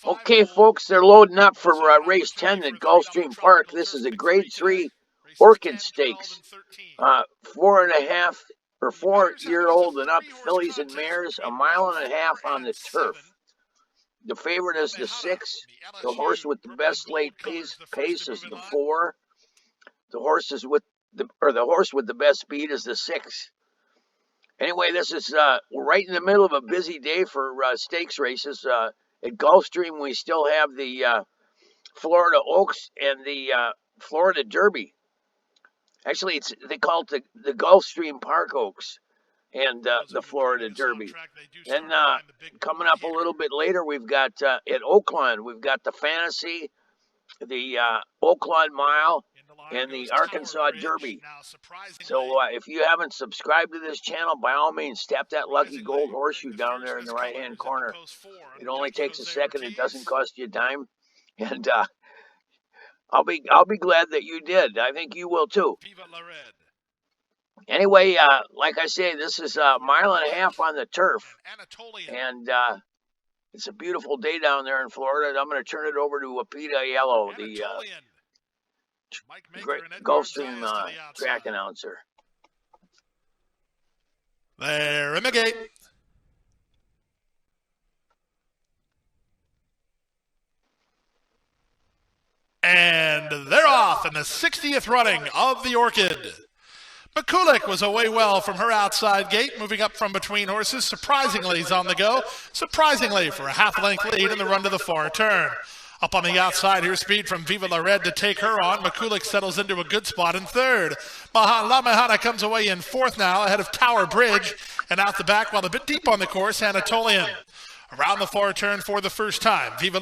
Okay, folks, they're loading up for race 10 at Gulfstream Park. This is a grade 3 Orchid Stakes. 4.5 or 4-year-old and up fillies and mares, 1.5 miles on the turf. The favorite is the 6. The horse with the best late pace is the 4. The horse with the best speed is the 6. Anyway, this is we're right in the middle of a busy day for stakes races. At Gulfstream, we still have the Florida Oaks and the Florida Derby. Actually, they call it the Gulfstream Park Oaks and the Florida Derby. And coming up a little bit later, we've got at Oakland, we've got the Fantasy, the Oakland Mile, and the Arkansas Derby. So if you haven't subscribed to this channel, by all means, tap that lucky gold horseshoe down there in the right-hand corner. It only takes a second. It doesn't cost you a dime. And I'll be glad that you did. I think you will too. Anyway, like I say, this is 1.5 miles on the turf. And it's a beautiful day down there in Florida. I'm going to turn it over to Peter Yellow, the great Gulfstream track announcer. They're in the gate. And they're off in the 60th running of the Orchid. McKulick was away well from her outside gate, moving up from between horses. Surprisingly, he's on the go. Surprisingly, for a half-length lead in the run to the far turn. Up on the outside, here's speed from Viva to take her on. McKulick settles into a good spot in third. Mehana comes away in fourth now, ahead of Tower Bridge. And out the back, while a bit deep on the course, Anatolian. Around the far turn for the first time, Viva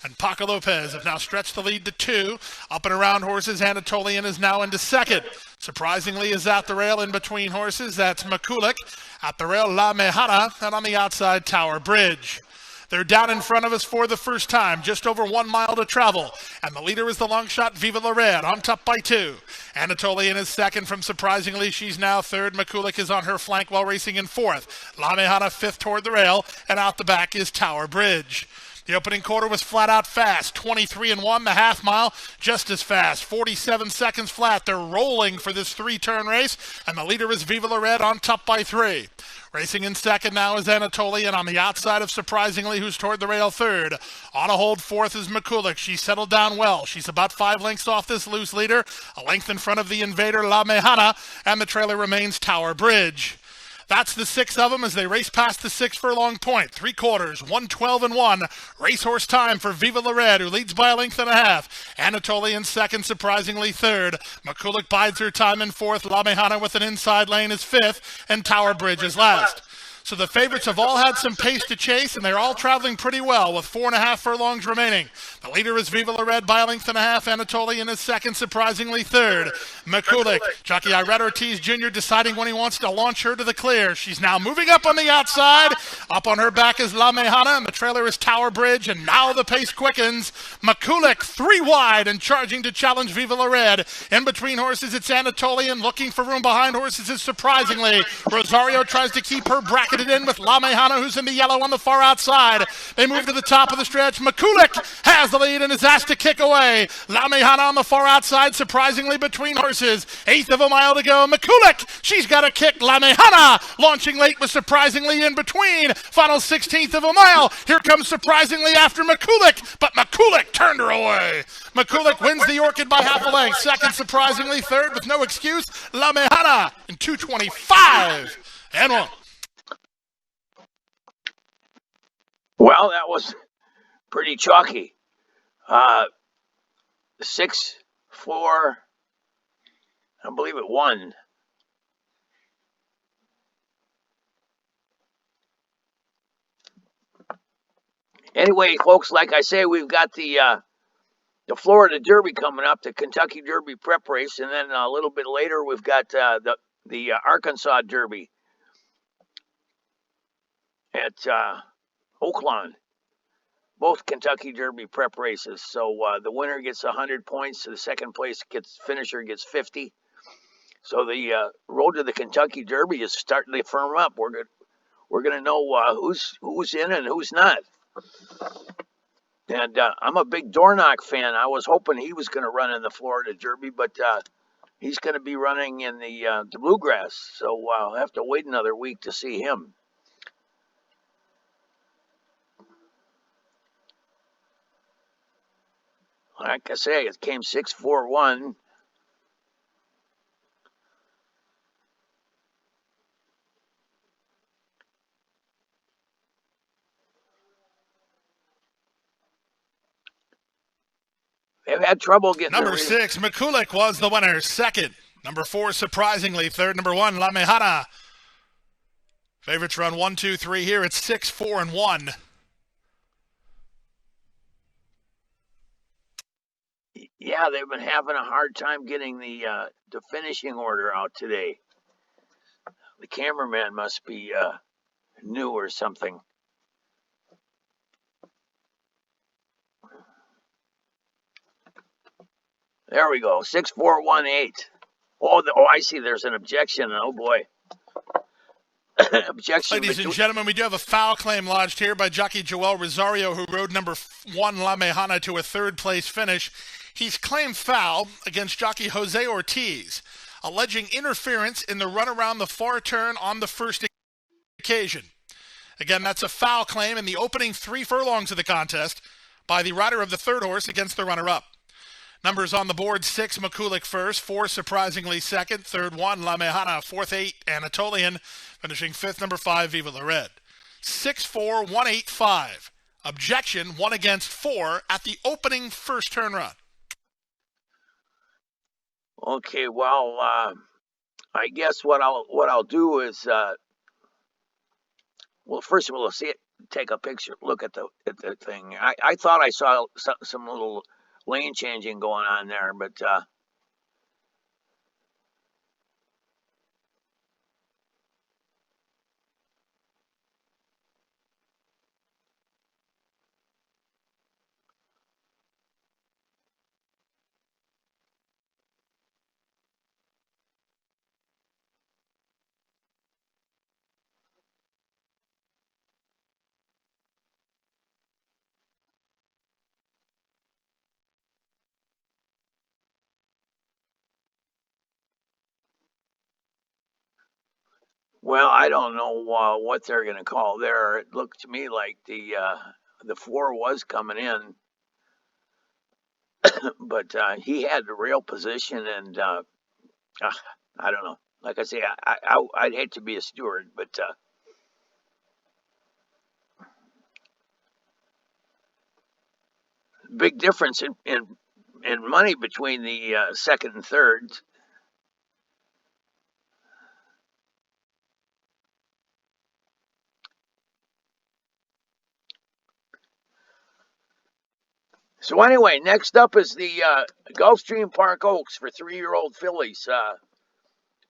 and Paco Lopez have now stretched the lead to 2. Up and around horses, Anatolian is now into second. Surprisingly is at the rail in between horses. That's McKulick. At the rail, La Mehana, and on the outside, Tower Bridge. They're down in front of us for the first time, just over 1 mile to travel. And the leader is the long shot, Viva on top by 2. Anatolian is second from Surprisingly. She's now third. McKulick is on her flank while racing in fourth. La Mehana fifth toward the rail. And out the back is Tower Bridge. The opening quarter was flat out fast. 23-1, the half mile just as fast. 47 seconds flat. They're rolling for this 3-turn race. And the leader is Viva on top by 3. Racing in second now is Anatolian on the outside of Surprisingly, who's toward the rail third. On a hold fourth is McKulick. She's settled down well. She's about 5 lengths off this loose leader, a length in front of the invader La Mehana, and the trailer remains Tower Bridge. That's the 6 of them as they race past the 6 furlong point. 3/4, 1:12-1. Racehorse time for Viva who leads by a length and a half. Anatolian second, Surprisingly third. McKulick bides her time in fourth. La Mehana with an inside lane is fifth, and Tower Bridge is last. So the favorites have all had some pace to chase, and they're all traveling pretty well with 4.5 furlongs remaining. The leader is Viva by a length and a half. Anatolian is second, Surprisingly third. McKulick, Jockey Irad Ortiz Jr. deciding when he wants to launch her to the clear. She's now moving up on the outside. Up on her back is La Mehana, and the trailer is Tower Bridge, and now the pace quickens. McKulick 3 wide and charging to challenge Viva In between horses, it's Anatolian. Looking for room behind horses is Surprisingly. Rosario tries to keep her bracketed in with La Mehana, who's in the yellow on the far outside. They move to the top of the stretch. McKulick has the lead and is asked to kick away. La Mehana on the far outside, Surprisingly between horses. 1/8 of a mile to go. McKulick, she's got a kick. La Mehana launching late with Surprisingly in between. Final 1/16 of a mile. Here comes Surprisingly after McKulick, but McKulick turned her away. McKulick wins the Orchid by half a length. Second, Surprisingly. Third, with no excuse, La Mehana in 2:25-1. Well, that was pretty chalky. 6-4, I believe it won. Anyway, folks, like I say, we've got the Florida Derby coming up, the Kentucky Derby prep race, and then a little bit later we've got the Arkansas Derby at Oakland. Both Kentucky Derby prep races. So the winner gets 100 points. The second place finisher gets 50. So the road to the Kentucky Derby is starting to firm up. We're we're going to know who's in and who's not. And I'm a big Dornoch fan. I was hoping he was going to run in the Florida Derby, but he's going to be running in the Bluegrass. So I'll have to wait another week to see him. Like I say, it came 6-4-1. They've had trouble getting Number 6, McKulick was the winner. Second. Number 4, surprisingly. Third. Number 1, Mehana. Favorites run 1, 2, 3 here. It's 6, 4, and 1. Yeah, they've been having a hard time getting the finishing order out today. The cameraman must be new or something. There we go. 6-4-1-8. Oh, I see. There's an objection. Oh boy. Objection. Ladies and gentlemen, we do have a foul claim lodged here by jockey Joel Rosario, who rode number 1 La Mehana to a third-place finish. He's claimed foul against jockey Jose Ortiz, alleging interference in the run around the far turn on the first occasion. Again, that's a foul claim in the opening 3 furlongs of the contest by the rider of the third horse against the runner-up. Numbers on the board: 6, McKulick first, 4, surprisingly second, third 1, La Mehana, fourth 8, Anatolian, finishing 5th, number 5, Viva the Red. 6-4-1-8-5. Objection, 1 against 4 at the opening first turn run. Okay, well, I guess what I'll do is, well, first of all, let's see it. Take a picture, look at the thing. I thought I saw some little lane changing going on there, but well, I don't know what they're going to call there. It looked to me like the 4 was coming in, but he had the rail position, and I don't know. Like I say, I'd hate to be a steward, but big difference in money between the second and third. So anyway, next up is the Gulfstream Park Oaks for 3-year-old fillies.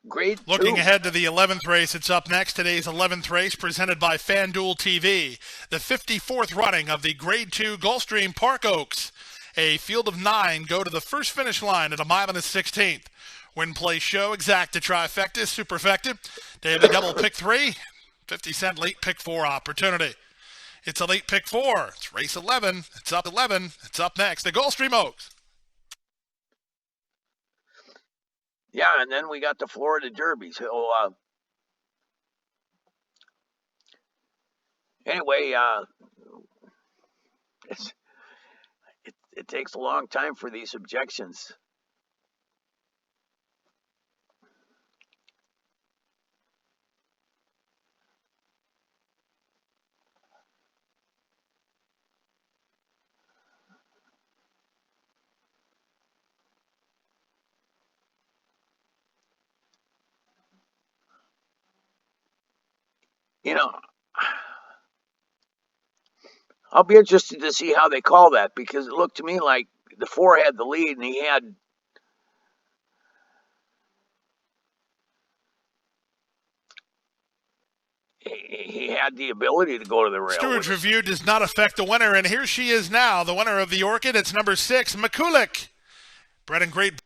Grade 2. Looking ahead to the 11th race, it's up next. Today's 11th race presented by FanDuel TV. The 54th running of the Grade 2 Gulfstream Park Oaks. A field of 9 go to the first finish line at 1.16 mi. Win, play, show, exacta, trifecta, superfecta. Daily double pick 3, 50-cent late pick 4 opportunity. It's a late pick 4. It's race 11. It's up 11. It's up next. The Gulfstream Oaks. Yeah, and then we got the Florida Derby. So anyway, it takes a long time for these objections. You know, I'll be interested to see how they call that, because it looked to me like the 4 had the lead and he had the ability to go to the rail. Steward's review does not affect the winner, and here she is now, the winner of the Orchid. It's number 6, McKulick. Bred in Great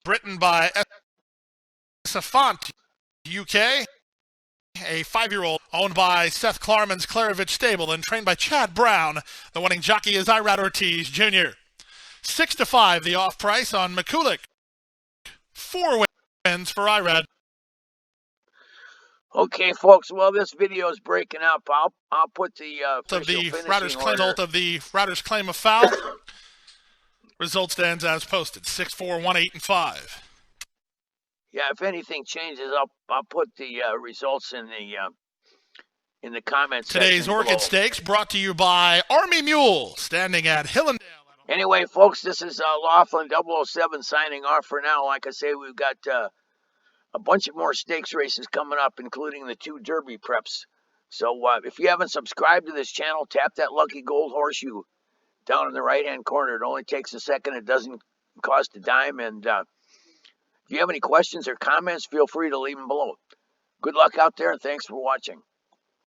Britain by Safant, UK. a 5-year-old owned by Seth Klarman's Klarovich Stable and trained by Chad Brown. The winning jockey is Irad Ortiz Jr. 6-5, the off price on McKulick. 4 wins for Irad. Okay, folks. Well, this video is breaking up. I'll put the official finishing order. Of the router's claim of foul. Result stands as posted: 6-4, 1-8, and 5. Yeah, if anything changes, I'll put the results in the comments section. Today's Orchid Stakes brought to you by Army Mule, standing at Hillendale. Anyway, folks, this is Laughlin 007 signing off for now. Like I say, we've got a bunch of more stakes races coming up, including the 2 Derby preps. So if you haven't subscribed to this channel, tap that lucky gold horseshoe down in the right-hand corner. It only takes a second. It doesn't cost a dime. And if you have any questions or comments, feel free to leave them below. Good luck out there, and thanks for watching.